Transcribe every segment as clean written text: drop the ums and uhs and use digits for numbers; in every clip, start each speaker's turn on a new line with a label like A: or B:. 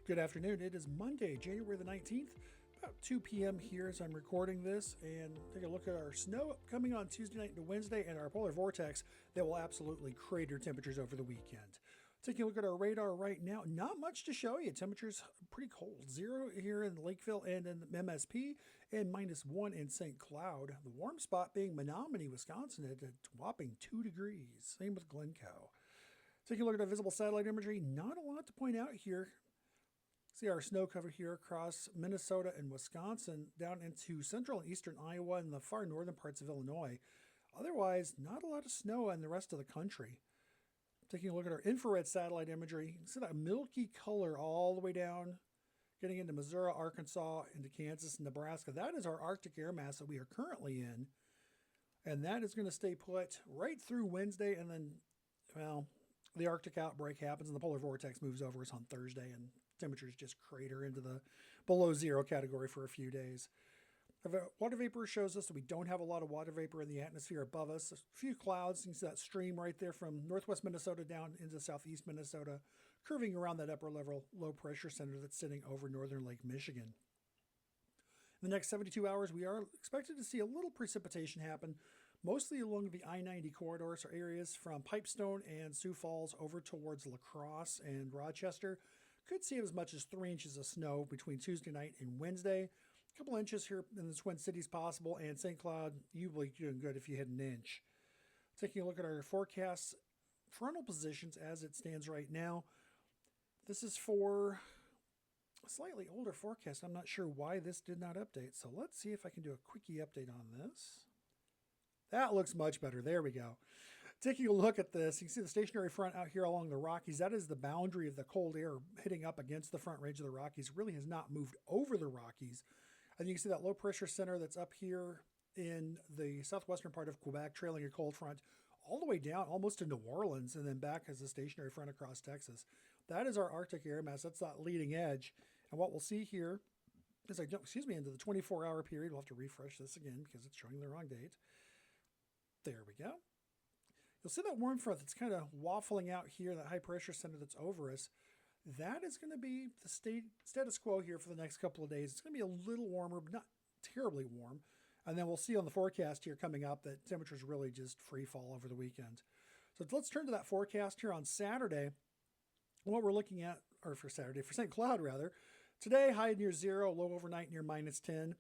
A: Good afternoon. It is Monday, January the 19th, about 2 p.m. here as I'm recording this, and take a look at our snow coming on Tuesday night into Wednesday and our polar vortex that will absolutely crater temperatures over the weekend. Taking a look at our radar right now, not much to show you. Temperatures pretty cold. 0 here in Lakeville and in MSP, and -1 in St. Cloud. The warm spot being Menominee, Wisconsin at a whopping 2 degrees. Same with Glencoe. Taking a look at our visible satellite imagery, not a lot to point out here. See our snow cover here across Minnesota and Wisconsin down into central and eastern Iowa and the far northern parts of Illinois. Otherwise, not a lot of snow in the rest of the country. Taking a look at our infrared satellite imagery, you can see that milky color all the way down, getting into Missouri, Arkansas, into Kansas and Nebraska. That is our Arctic air mass that we are currently in. And that is going to stay put right through Wednesday, and then, well, the Arctic outbreak happens and the polar vortex moves over us on Thursday, and temperatures just crater into the below zero category for a few days. Water vapor shows us that we don't have a lot of water vapor in the atmosphere above us. A few clouds. You can see that stream right there from northwest Minnesota down into southeast Minnesota, curving around that upper level low pressure center that's sitting over northern Lake Michigan. In the next 72 hours, we are expected to see a little precipitation happen, mostly along the I-90 corridors or areas from Pipestone and Sioux Falls over towards La Crosse and Rochester. Could see as much as 3 inches of snow between Tuesday night and Wednesday. A couple inches here in the Twin Cities possible, and St. Cloud, you'll be doing good if you hit an inch. Taking a look at our forecast frontal positions as it stands right now. This is for a slightly older forecast. I'm not sure why this did not update, so let's see if I can do a quickie update on this. That looks much better. There we go. Taking a look at this, you can see the stationary front out here along the Rockies. That is the boundary of the cold air hitting up against the front range of the Rockies. Really has not moved over the Rockies. And you can see that low pressure center that's up here in the southwestern part of Quebec, trailing a cold front all the way down almost to New Orleans and then back as a stationary front across Texas. That is our Arctic air mass. That's that leading edge. And what we'll see here is I jump, into the 24-hour period. We'll have to refresh this again because it's showing the wrong date. There we go. You'll see that warm front that's kind of waffling out here, that high pressure center that's over us. That is going to be the status quo here for the next couple of days. It's going to be a little warmer, but not terribly warm. And then we'll see on the forecast here coming up that temperatures really just free fall over the weekend. So let's turn to that forecast here on Saturday. What we're looking at, or for St. Cloud rather, today high near 0, low overnight near -10.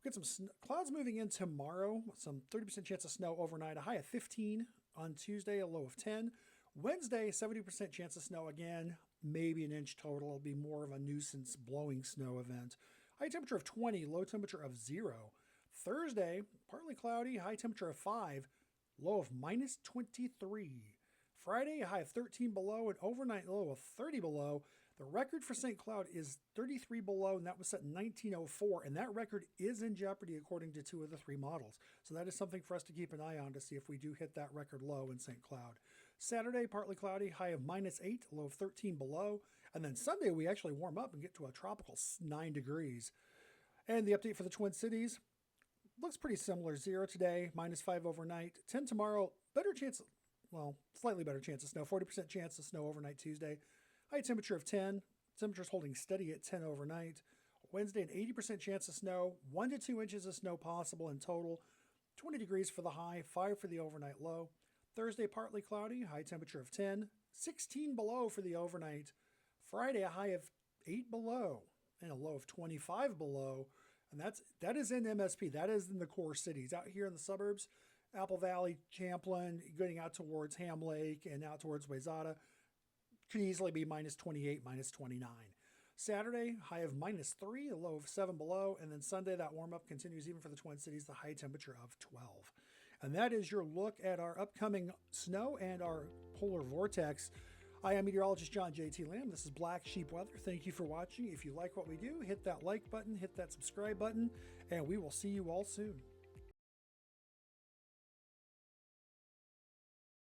A: We'll get some clouds moving in tomorrow, some 30% chance of snow overnight, a high of 15 on Tuesday, a low of 10. Wednesday, 70% chance of snow again, maybe an inch total. It'll be more of a nuisance blowing snow event. High temperature of 20, low temperature of 0. Thursday, partly cloudy, high temperature of 5, low of -23. Friday, a high of 13 below, and overnight low of 30 below. The record for St. Cloud is 33 below, and that was set in 1904, and that record is in jeopardy according to 2 of the 3 models. So that is something for us to keep an eye on to see if we do hit that record low in St. Cloud. Saturday, partly cloudy, high of -8, low of 13 below, and then Sunday we actually warm up and get to a tropical 9 degrees. And the update for the Twin Cities looks pretty similar. 0 today, -5 overnight, 10 tomorrow, slightly better chance of snow, 40% chance of snow overnight Tuesday. High temperature of 10. Temperature's holding steady at 10 overnight. Wednesday, an 80% chance of snow, 1 to 2 inches of snow possible in total. 20 degrees for the high, 5 for the overnight low. Thursday, partly cloudy, high temperature of 10. 16 below for the overnight. Friday, a high of 8 below and a low of 25 below. And that is in MSP. That is in the core cities. Out here in the suburbs, Apple Valley, Champlin, going out towards Ham Lake and out towards Wayzata, could easily be -28, -29. Saturday, high of -3, a low of 7 below. And then Sunday, that warm-up continues even for the Twin Cities, the high temperature of 12. And that is your look at our upcoming snow and our polar vortex. I am meteorologist John J.T. Lamb. This is Black Sheep Weather. Thank you for watching. If you like what we do, hit that like button, hit that subscribe button, and we will see you all soon.